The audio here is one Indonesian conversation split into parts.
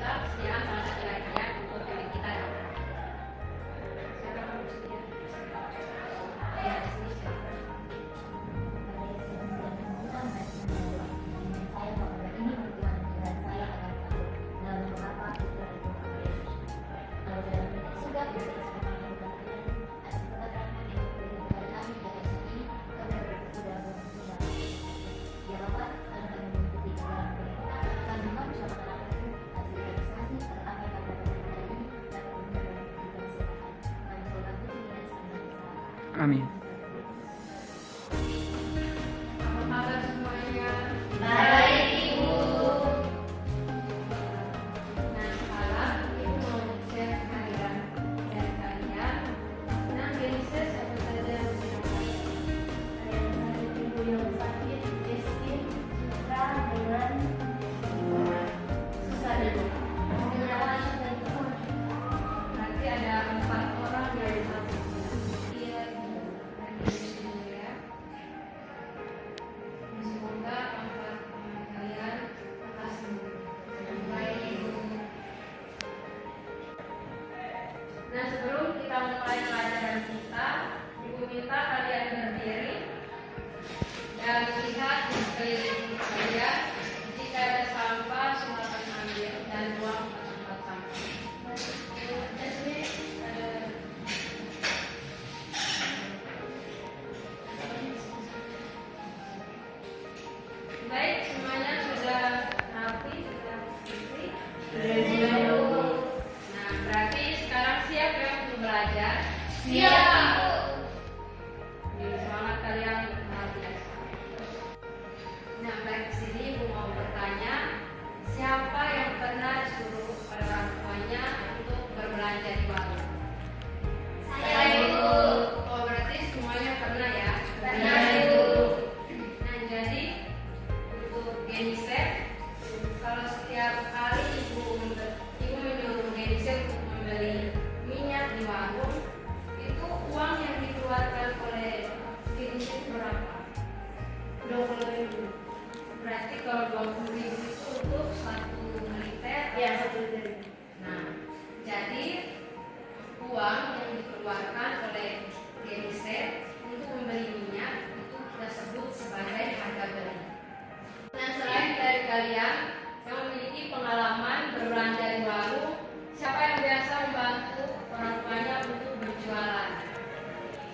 kita persediaan salah satu dari kalian untuk milik kita ya. Siapa yang mau bersedia? Ya, di sini siapa? Amin. Apa kabar semuanya? Baik, Ibu. Nah, sekarang Ibu mau share kehadiran dari kalian. Nah, Genesis apa saja yang silakan. Ibu yang sakit, miskin, suka dengan susah ibu. Berarti ada 4 orang dari satu. Iya, dan di sini ya. Semoga 4 teman kalian akan sembuh. Baik, Ibu. Nah, sebelum kita mulai pelajaran kita, Ibu minta kalian berdiri dan lihat di sekeliling kalian. Jika ada sampah, silakan ambil dan buang ke tempat sampah. Baik, semuanya sudah rapi, sudah bersih. Nah, berarti sekarang siap ya untuk belajar? Siap. Jadi semangat kalian luar biasa. Nah, baik di sini Ibu mau bertanya, siapa yang pernah suruh pada orang tuanya untuk berbelanja di warung? Saya, Ibu. Oh, berarti semuanya pernah ya? Pernah, Ibu. Nah, jadi untuk Genisep, kalau setiap kali ibu menyuruh Genisep untuk membeli minyak di warung, itu uang yang dikeluarkan oleh Genisep berapa? 20.000. Berarti kalau 20.000 itu untuk 1 liter. Ya, 1 liter. Nah, jadi uang yang dikeluarkan oleh Genisep untuk membeli minyak itu kita sebut sebagai harga beli. Nah, selain dari kalian yang memiliki pengalaman berbelanja di warung, siapa yang biasa membantu orang tuanya untuk berjualan?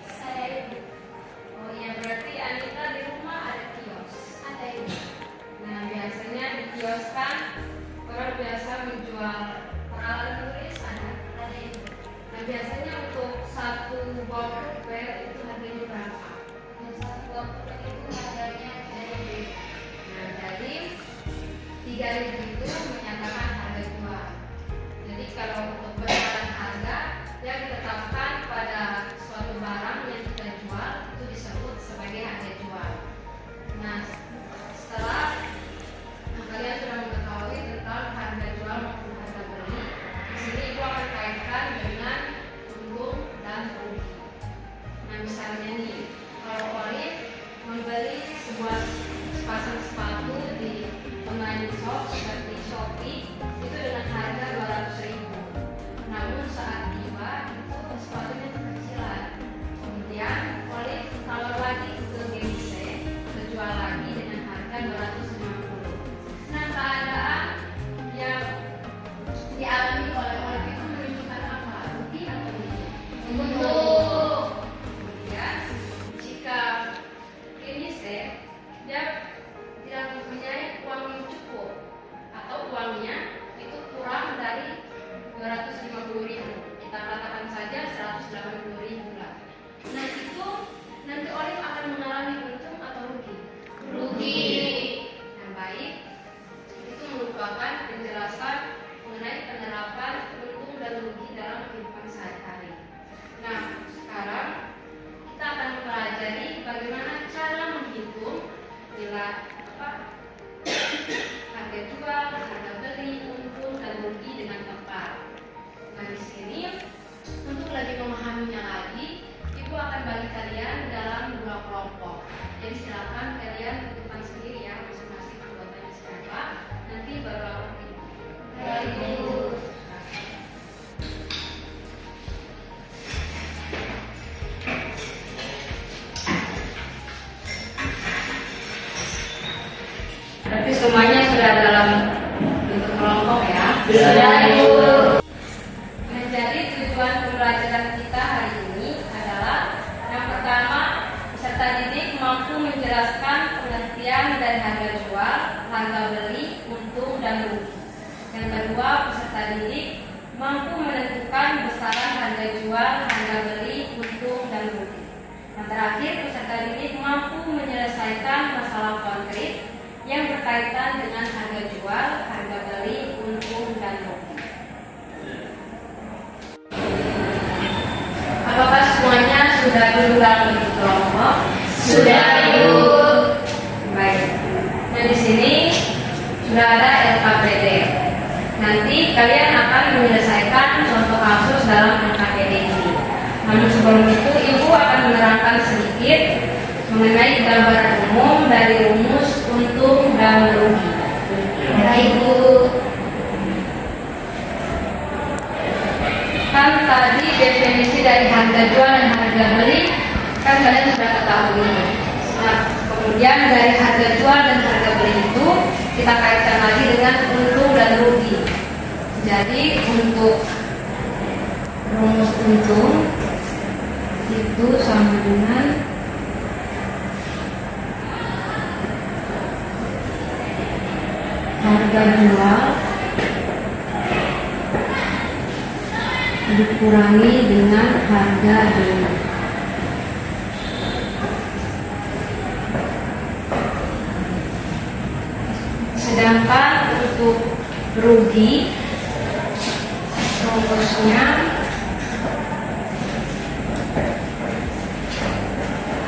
Saya, Ibu. Oh iya, berarti Anita di rumah ada kios. Ada, Ibu. Nah, biasanya di kios kan orang biasa menjual peralatan tulis ada. Ada, Ibu. Nah, biasanya untuk 1 box pulpen itu harganya berapa? Yang 1 waktu itu harganya 3.000. Nah, jadi 3.000 itu menyatakan harga jual. Jadi kalau untuk besaran harga yang ditetapkan pada suatu barang yang kita jual itu disebut sebagai harga jual. Nah, setelah kalian sudah mengetahui tentang harga jual maupun harga beli, di sini Ibu akan kaitkan dengan untung dan rugi. Nah, misalnya nih, kalau Olive membeli sebuah sepasang sepatu di online shop seperti Shopee Sudah, Ibu. Menjadi tujuan pembelajaran kita hari ini adalah yang pertama, peserta didik mampu menjelaskan pengertian dari harga jual, harga beli, untung dan rugi. Yang kedua, peserta didik mampu menentukan besaran harga jual, harga beli, untung dan rugi. Yang terakhir, peserta didik mampu menyelesaikan masalah konkret yang berkaitan dengan harga jual, harga beli, untung dan rugi. Apakah semuanya sudah duduk dalam kelompok? Sudah, Ibu. Baik. Nah, di sini sudah ada LKPD. Nanti kalian akan menyelesaikan contoh kasus dalam LKPD ini. Namun sebelum itu, Ibu akan menerangkan sedikit mengenai gambaran umum dari rumus untung dan rugi. Ya, Ibu. Kan tadi definisi dari harga jual dan harga beli kan kalian sudah ketahui. Nah, kemudian dari harga jual dan harga beli itu kita kaitkan lagi dengan untung dan rugi. Jadi untuk rumus untung itu sama dengan harga jual dikurangi dengan harga beli. Sedangkan untuk rugi rumusnya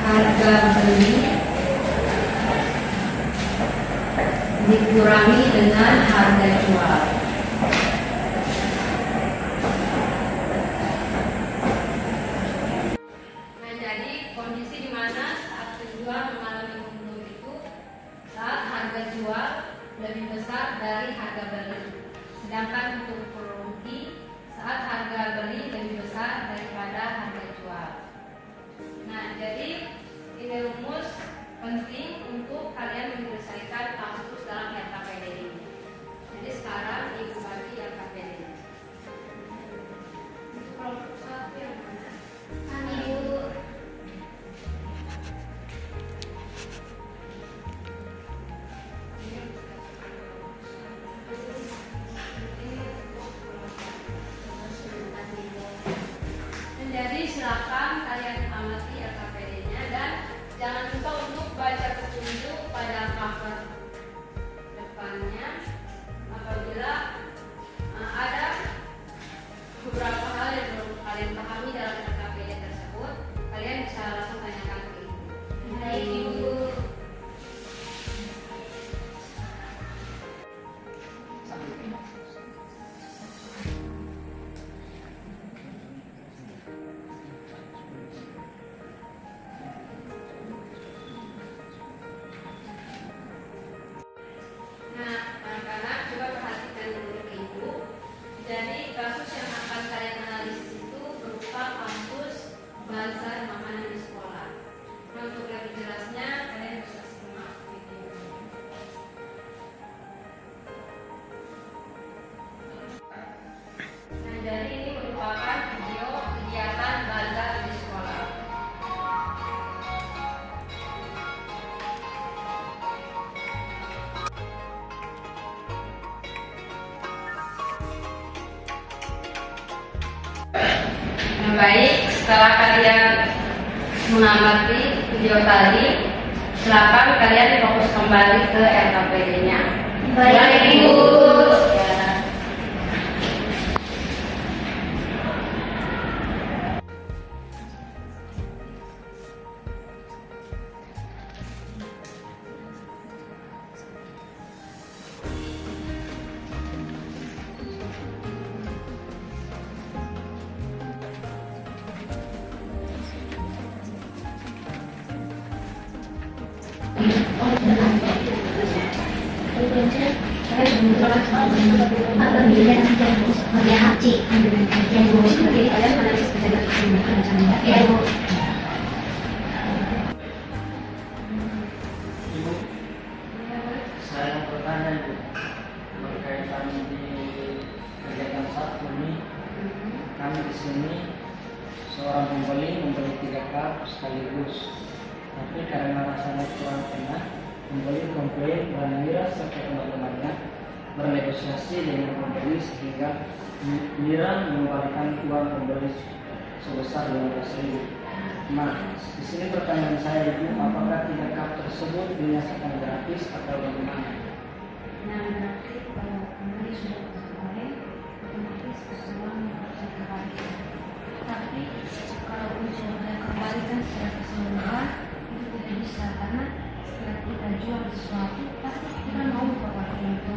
harga beli dikurangi dengan harga jual. Nah, jadi kondisi di mana saat penjual mengalami untung itu saat harga jual lebih besar dari harga beli. Sedangkan untuk rugi saat harga beli lebih besar daripada harga jual. Nah, jadi ini rumus penting untuk kalian menyelesaikan kasus dalam LKPD ini. Jadi sekarang Ibu bagi LKPD. Kelompok satu yang mana? Kan, Ibu. Jadi silakan kalian amati LKPD-nya dan jangan lupa untuk baca petunjuk pada cover depannya. Apabila ada beberapa hal yang belum kalian pahami dalam LKPD tersebut, kalian bisa langsung tanyakan ke Ibu. Baik, Ibu. Nah, anak-anak coba perhatikan dulu ke Ibu. Jadi kasus yang akan kalian analisis itu berupa kampus, bazar, makanan di sekolah. Nah, untuk lebih jelasnya kalian bisa simak video. Nah, jadi ini merupakan video kegiatan bazar di sekolah. Nah, baik, setelah kalian mengamati video tadi, silakan kalian fokus kembali ke LKPD-nya. Baik, Ibu. Ya. Apabila sebagai haji dengan kajian Ibu sebagai kalian analisis pejabat keseluruhan. Ya, Ibu. Ibu, saya bertanya Bu, berkaitan di sini seorang pembeli membeli 3 cup sekaligus, tapi karena rasanya kurang enak, pembeli komplain dan Mira serta teman-temannya bernegosiasi dengan pembeli sehingga Mira mengembalikan uang pembeli sebesar 15.000. Nah, di sini pertanyaan saya Ibu, apakah 3 cup tersebut dirasakan gratis atau bagaimana? Nah, berarti kalau pembeli sudah berkembali, otomatis uang harus dikembalikan. Tapi kalau uang sudah kembalikan secara keseluruhan, itu tidak bisa karena setelah kita jual sesuatu, pasti kita mau bawa itu.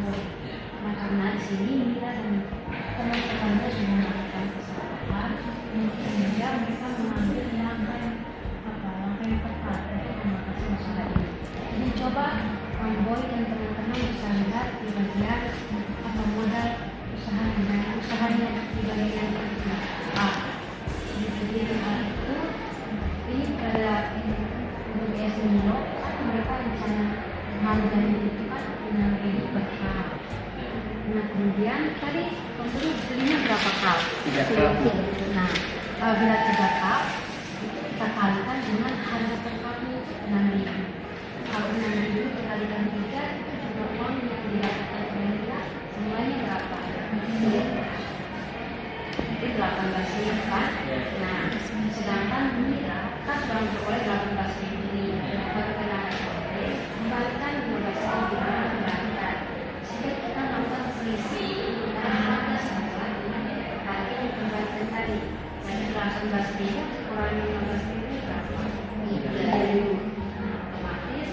Nah, karena di sini Mira dan teman-temannya sudah melakukan kesalahan, mungkin mereka mengambil langkah yang tepat untuk mengatasi masalah ini. Jadi coba Boy dan teman-teman bisa lihat di bagian apa modal usahanya di bagian A. Di bagian A itu ini pada untuk Esmilo kan mereka rencana harganya itu kan 6.000 per cup. Nah kemudian tadi pembeli belinya berapa cup? 3 cup. Nah bila 3 cup kita kalikan dengan harga per cupnya 6.000. Kalau 6.000 dikalikan 3 itu juga uang yang didapatkan oleh Mira semuanya berapa? Itu 18.000 kan? Nah sedangkan Mira kan sudah memperoleh 18.000 ini baru kenal sore kembalikan 15.000 gimana kembalikan sehingga kita melakukan selisih antara harga sama dengan harga yang dikembalikan tadi. Jadi 18.000 kurangi 15.000 berapa? 3.000. Otomatis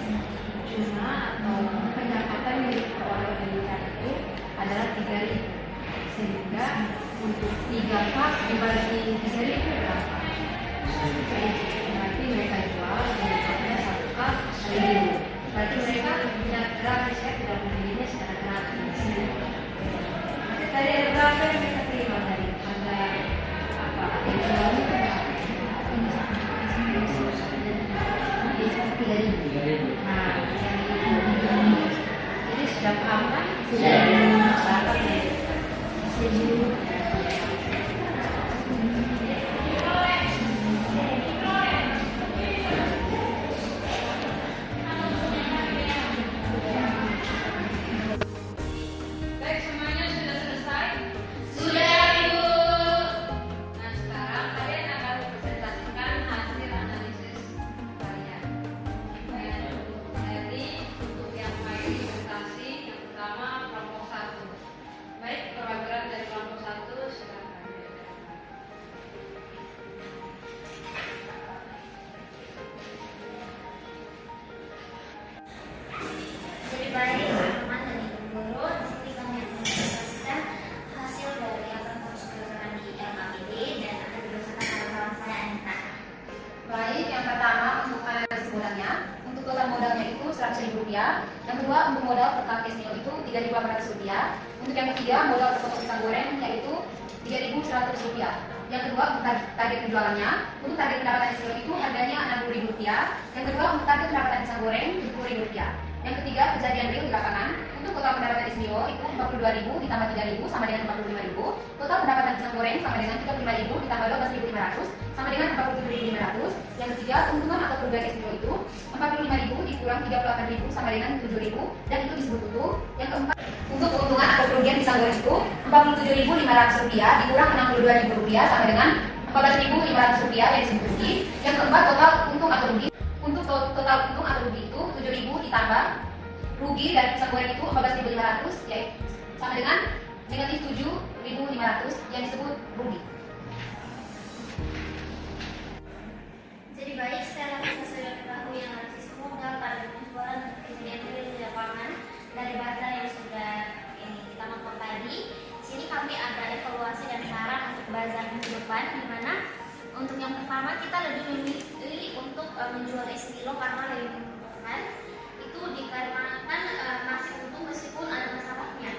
jumlah atau pendapatan yang diperoleh oleh Mira itu adalah 3.000. Sehingga untuk 3 cup dibagi 3.000 berapa? Berarti mereka jual dengan 1 cup 1.000. Berarti mereka tidak gratis ya, tidak membelinya secara gratis. Tadi ada berapa yang mereka terima tadi? Ada apa? Ada yang jualnya berapa? 3.000. Nah, jadi sudah paham kan? Sudah. Sahabat ya. Baik, semuanya sudah selesai? Sudah, Ibu. Nah, sekarang kalian akan presentasikan hasil analisis kalian. Jadi, untuk yang baik presentasi, yang pertama kelompok 1. Baik, perwakilan dari kelompok 1 silakan. Jadi baik teman-teman dan ibu guru, di sini kami akan mempresentasikan hasil dari apa yang kami berdasarkan di LKPD dan akan diberdasarkan oleh kawan saya Anita. Baik, yang pertama untuk analisis modalnya, untuk total modalnya itu Rp100.000. Yang kedua untuk modal per kakek meal itu Rp3.800. Untuk yang ketiga modal per potong pisang goreng yaitu Rp3.100. Yang kedua untuk target penjualannya, untuk target pendapatan meal itu harganya Rp60.000. Yang kedua untuk target pendapatan pisang goreng Rp70.000. Yang ketiga kejadian real di lapangan, untuk total pendapatan SBO itu Rp42.000 ditambah Rp3.000 sama dengan Rp45.000. Total pendapatan pisang goreng sama dengan Rp35.000 ditambah Rp12.500 sama dengan Rp47.500. Yang ketiga keuntungan atau kerugian SBO itu Rp45.000 dikurang Rp38.000 sama dengan Rp7.000 dan itu disebut utuh. Yang keempat untuk keuntungan atau kerugian pisang goreng itu Rp47.500 dikurang Rp62.000 sama dengan Rp14.500 yang disebut rugi. Yang keempat total untung atau rugi. Untuk total untung atau rugi itu Rp7.000 ditambah rugi dari pisang goreng itu Rp14.500 yaitu sama dengan negatif Rp7.500 yang disebut rugi. Jadi baik, sekarang kita sudah ketahui analisis modal pada penjualan kejadian real di lapangan dari data yang sudah kita makan tadi. Sini kami ada evaluasi dan saran untuk bazar minggu depan, di mana untuk yang pertama kita lebih memilih untuk menjual Esmilo karena lebih menguntungkan. Itu dikarenakan masih untung meskipun ada masalahnya,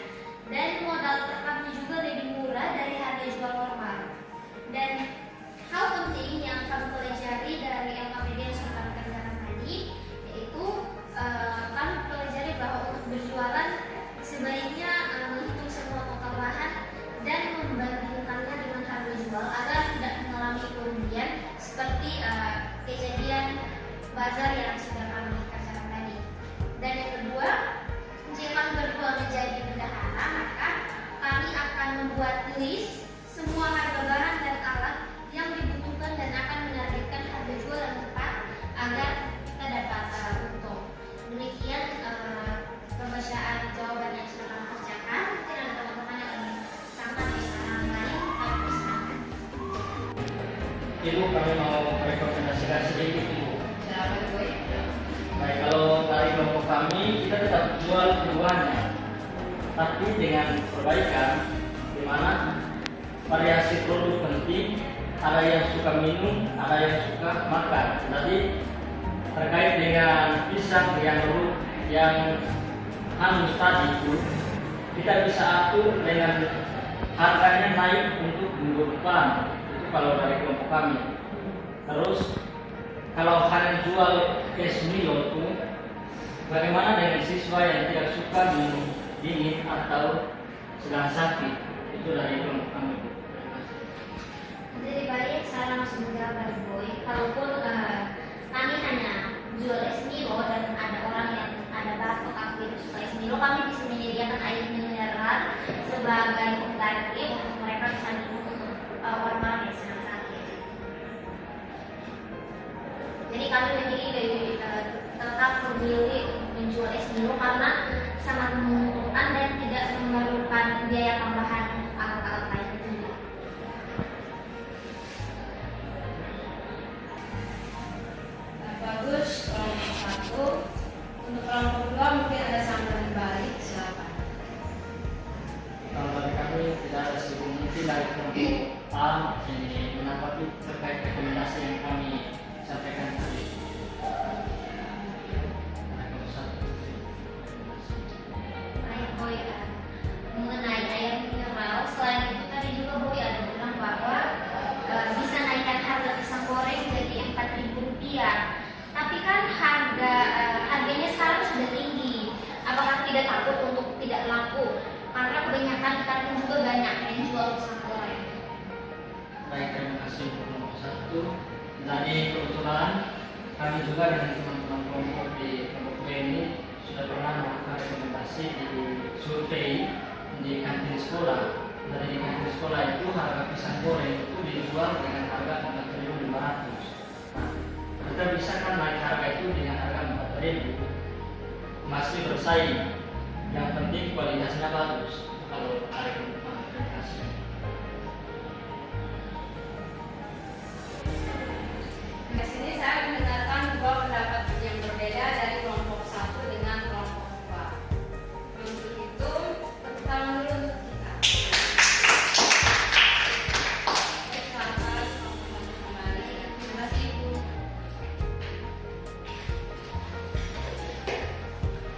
dan modal tetapnya juga lebih murah dari harga jual normal. Dan hal penting yang kami pelajari dari LKPD yang sudah kami kerjakan tadi, yaitu kami pelajari bahwa untuk berjualan sebaiknya menghitung semua total bahan dan membandingkannya dengan harga jual agar membuat list semua harga barang dan alat yang dibutuhkan dan akan menerbitkan harga jual yang tepat agar kita dapat untung. Demikian pembacaan jawaban yang sudah kami kerjakan. Mungkin ada teman-teman yang ingin tambah di lain, kami persilakan. Ibu, kami mau rekomendasikan sedikit, Ibu. Silakan Boy. Baik, kalau dari kelompok kami kita tetap jual keduanya, tapi dengan perbaikan, di mana variasi produk penting. Ada yang suka minum, ada yang suka makan. Jadi terkait dengan pisang yang hangus tadi itu, kita bisa atur dengan harganya naik untuk minggu depan. Itu kalau dari kelompok kami. Terus kalau hanya jual es Milo itu, bagaimana dengan siswa yang tidak suka minum dingin atau sedang sakit? Itu dari kelompok kami. Jadi baik, saya langsung menjawab dari Boy. Kalaupun kami hanya jual es Milo dan ada orang yang ada batuk atau tidak suka es Milo, kami bisa menyediakan air mineral sebagai alternatif untuk mereka bisa minum untuk orang-orang yang sedang sakit. Jadi kami memilih tetap memilih menjual es Milo karena sangat menguntungkan dan tidak memerlukan biaya tambahan alat-alat lain itu. Bagus, kelompok satu. Untuk kelompok dua mungkin ada sambutan balik, silakan. Kalau dari kami tidak ada sebelumnya dari kelompok A ini menanggapi terkait rekomendasi yang kami sampaikan tadi. Baik Boy, mengenai air mineral, selain itu tadi juga Boy ada bilang bahwa bisa naikkan harga pisang goreng jadi Rp4.000. Tapi kan harganya sekarang sudah tinggi. Apakah tidak takut untuk tidak laku? Karena kebanyakan di kampung juga banyak yang jual pisang goreng. Baik, terima kasih untuk kelompok satu. Tadi kebetulan kami juga dengan teman-teman kelompok di kelompok B ini sudah pernah melakukan rekomendasi di survei di kantin sekolah. Dari di kantin sekolah itu harga pisang goreng itu dijual dengan harga 4.500. Kita bisa kan naik harga itu dengan harga 4.000, masih bersaing. Yang penting kualitasnya bagus. Kalau ada komunikasi. Di sini saya mendengarkan dua pendapat yang berbeda dari kelompok satu dengan kelompok dua. Untuk itu, tepuk tangan dulu untuk kita. Silakan kembali. Terima kasih Ibu.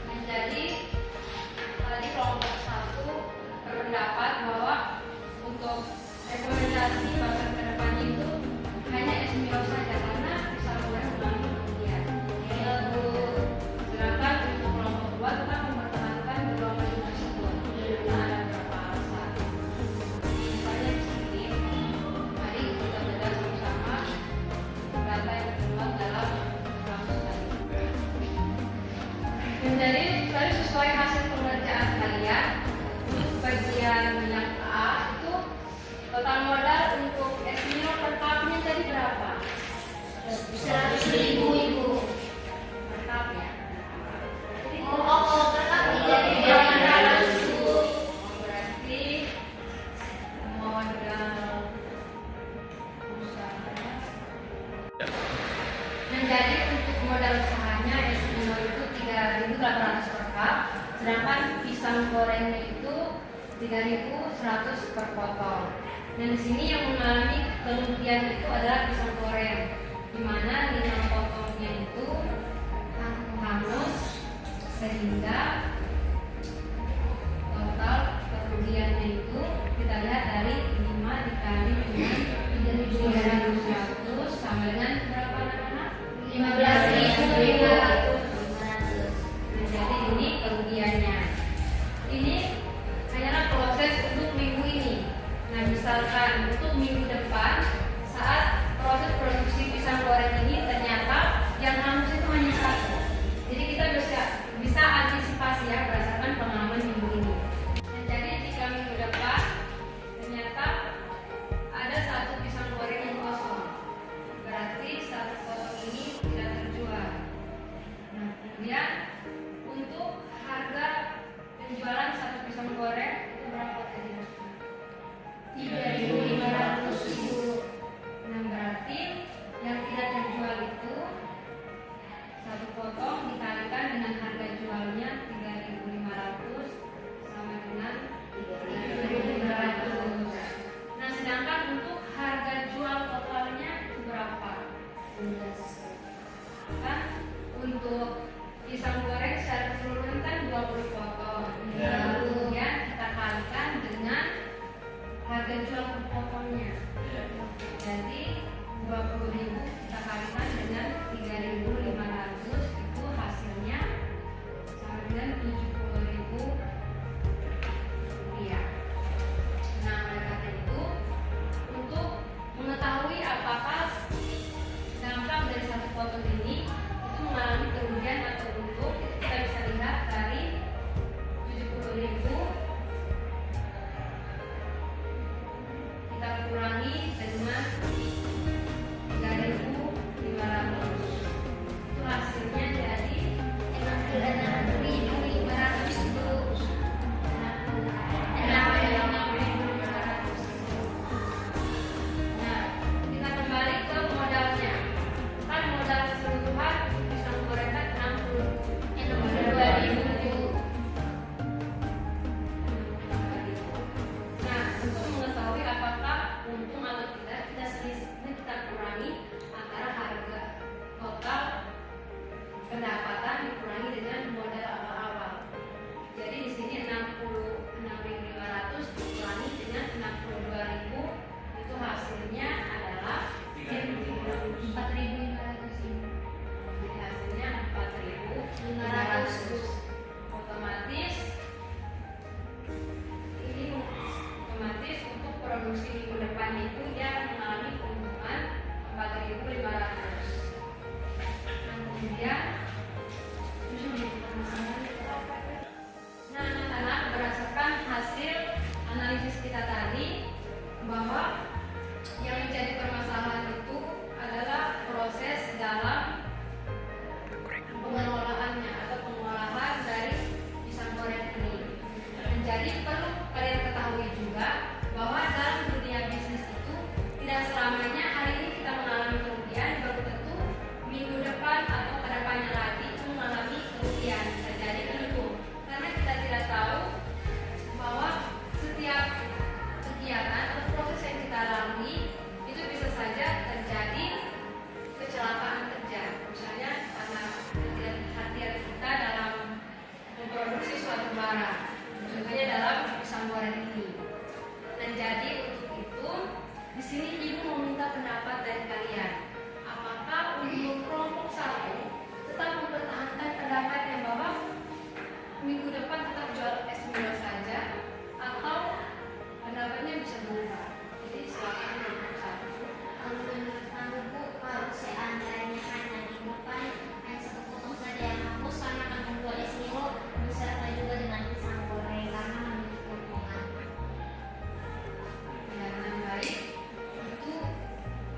Menjadi tadi kelompok satu berpendapat bahwa untuk rekomendasi bahkan ke depannya itu hanya es Milo saja karena pisang goreng mengandung kemudian. Sedangkan untuk kelompok dua tetap mempertahankan kedua menu tersebut. Karena ada beberapa alasan. Misalnya di sini, mari kita belajar sama-sama data yang termuat dalam kasus tadi. Menjadi tadi sesuai hasil pengerjaan kalian untuk bagian yang A itu total modal untuk es Milo per cupnya tadi berapa? 100.000 Ibu. Per cup ya. Kalau berkat jadi Berarti modal usahanya. Menjadi untuk modal usahanya es Milo itu 3.800 per cup, sedangkan pisang gorengnya itu 3.100 per potong. Dan di sini yang mengalami kerugian itu adalah pisang goreng, di mana 5 potongnya itu hangus sehingga total kerugiannya itu kita lihat dari 5 dikali dengan 3.100 sama dengan berapa anak-anak? 15.500. Jadi ini kerugiannya. Ini hanyalah proses untuk minggu ini. Nah, misalkan untuk minggu depan saat proses produksi pisang goreng ini ternyata yang hangus itu hanya 1. Jadi kita bisa antisipasi ya berdasarkan pengalaman minggu ini. Dan jadi jika minggu depan harga jual per potongnya. Jadi 20.000 kita kalikan dengan 3.500, itu hasilnya sama dengan 70.000 rupiah. Nah, oleh karena itu, untuk mengetahui apakah dampak dari satu potong ini itu mengalami kerugian atau untung, itu kita bisa lihat dari 70.000 kita kurangi dengan 3.500, itu hasilnya jadi 60.500. Nah, kita kembali ke modalnya. Kan modal keseluruhan pisang goreng kan 62.000. Nah, untuk mengetahui apakah untung atau tidak, kita selisihnya kita kurangi antara harga total pendapatan dikurangi dengan modal awal-awal. Jadi di sini 66.500 dikurangi dengan 62.000, itu hasilnya adalah 4.500 ini. jadi hasilnya 4.500. Otomatis ini otomatis untuk produksi minggu depan itu dia mengalami keuntungan 4.500. Nah, kemudian nah, anak-anak, berdasarkan hasil analisis kita tadi bahwa yang menjadi permasalahan itu adalah proses dalam pengelolaannya atau pengolahan dari pisang goreng ini. Jadi perlu kalian ketahui juga bahwa dalam dunia bisnis itu tidak selamanya hari ini kita mengalami kerugian, baru tentu minggu depan atau kedepannya lagi mengalami kerugian, bisa jadi untung. Karena kita tidak tahu bahwa setiap kegiatan atau proses yang kita lalui itu bisa saja terjadi kecelakaan kerja. Misalnya karena kehati-hatian kita dalam memproduksi suatu barang, contohnya dalam pisang goreng ini. Dan jadi untuk itu di sini ibu mau minta pendapat dari kalian. Apakah untuk kelompok satu tetap mempertahankan pendapatnya bahwa minggu depan tetap jual es Milo saja, atau pendapatnya bisa berubah? Jadi silakan kelompok satu. Menurutku kalau seandainya hanya di depan hanya satu potong saja yang hapus, karena akan membuat es Milo beserta juga dengan pisang goreng karena memiliki keuntungan. Ya, yang baik itu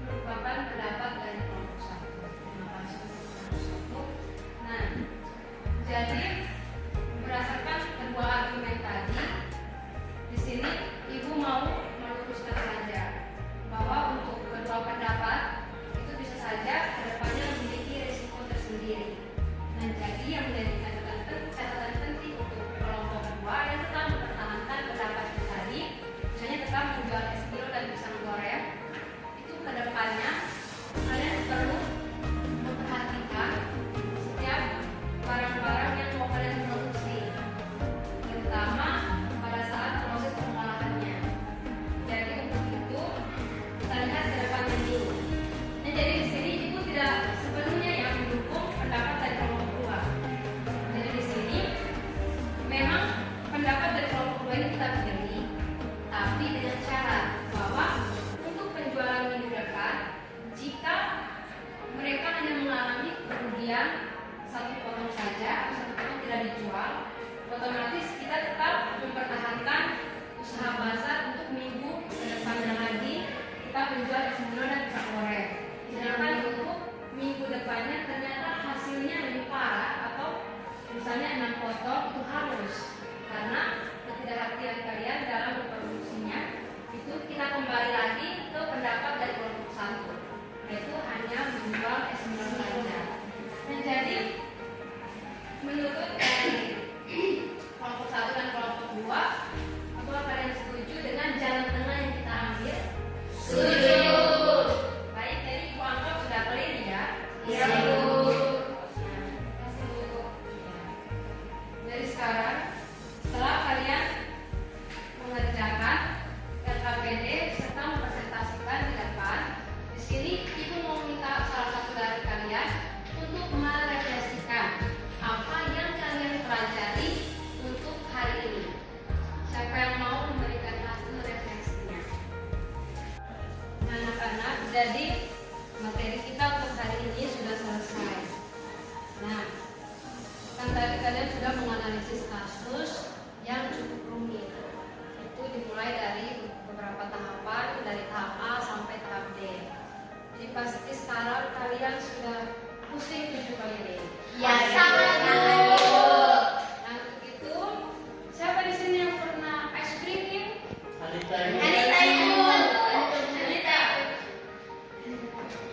merupakan pendapat dari kelompok satu. Terima kasih untuk kelompok satu. Nah, jadi berdasarkan kedua argumen tadi, di sini ibu mau Nah, anak-anak, jadi materi kita untuk hari ini sudah selesai. Nah, kan tadi kalian sudah menganalisis kasus yang cukup rumit. Itu dimulai dari beberapa tahapan, dari tahap A sampai tahap D. Jadi pasti sekarang kalian sudah pusing 7 kali lipat. Ya, sama Bu. Nah, untuk itu, siapa di sini yang pernah ice breaking? Anita Ibu. Anita.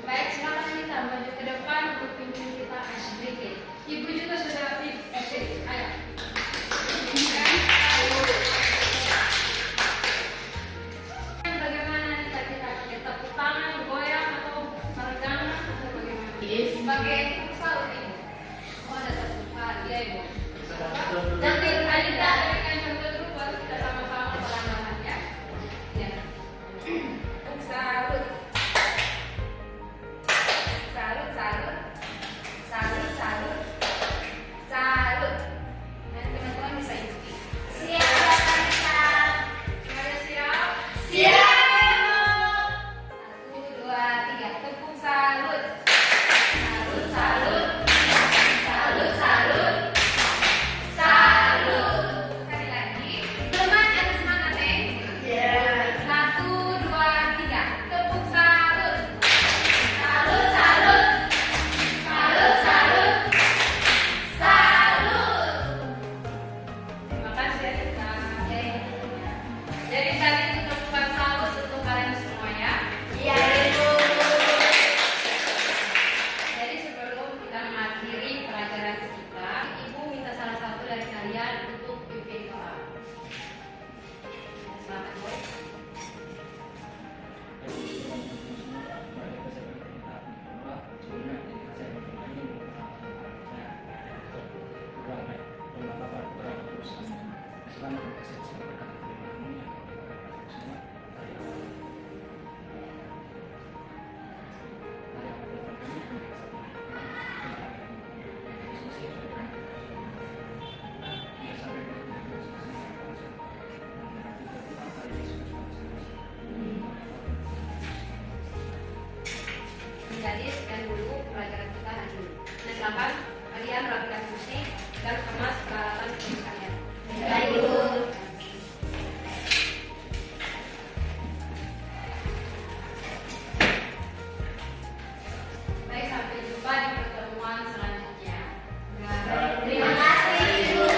Baik, silakan Anita maju ke depan untuk pimpin kita ice breaking. Ibu juga sudah aktif. Ayo. Bagaimana Anita, kita pakai tepuk tangan, goyang atau peregangan atau bagaimana? Pakai saut Ibu. Oh, ada tepukan, ya Ibu. Nanti Anita berikan contoh dulu baru kita sama-sama perlahan ya. Ya. Salut. Salut, salut. Salut, salut. Salut. Nanti teman-teman bisa ikuti. Siap, Anita. Semuanya siap? Siap. 1, 2, 3. Tepuk salut. Salut, salut. Salut, salut. Salut. Sekali lagi. Teman ada semangat ya. 1, 2, 3. Tepuk salut. Salut, salut. Salut, salut. Salut. Terima kasih Anita. Jadi tadi itu tepukan salut untuk kalian semua ya. Iya, Ibu. Jadi sebelum kita mengakhiri pelajaran kita, Ibu minta salah satu dari kalian untuk pimpin doa. Selamat Bu. Jadi sekian dulu pelajaran kita hari ini. Nah, silakan kalian rapikan kursi dan kemas peralatan tulis kalian. Baik, Ibu. Baik, sampai jumpa di pertemuan selanjutnya. Terima kasih, Ibu.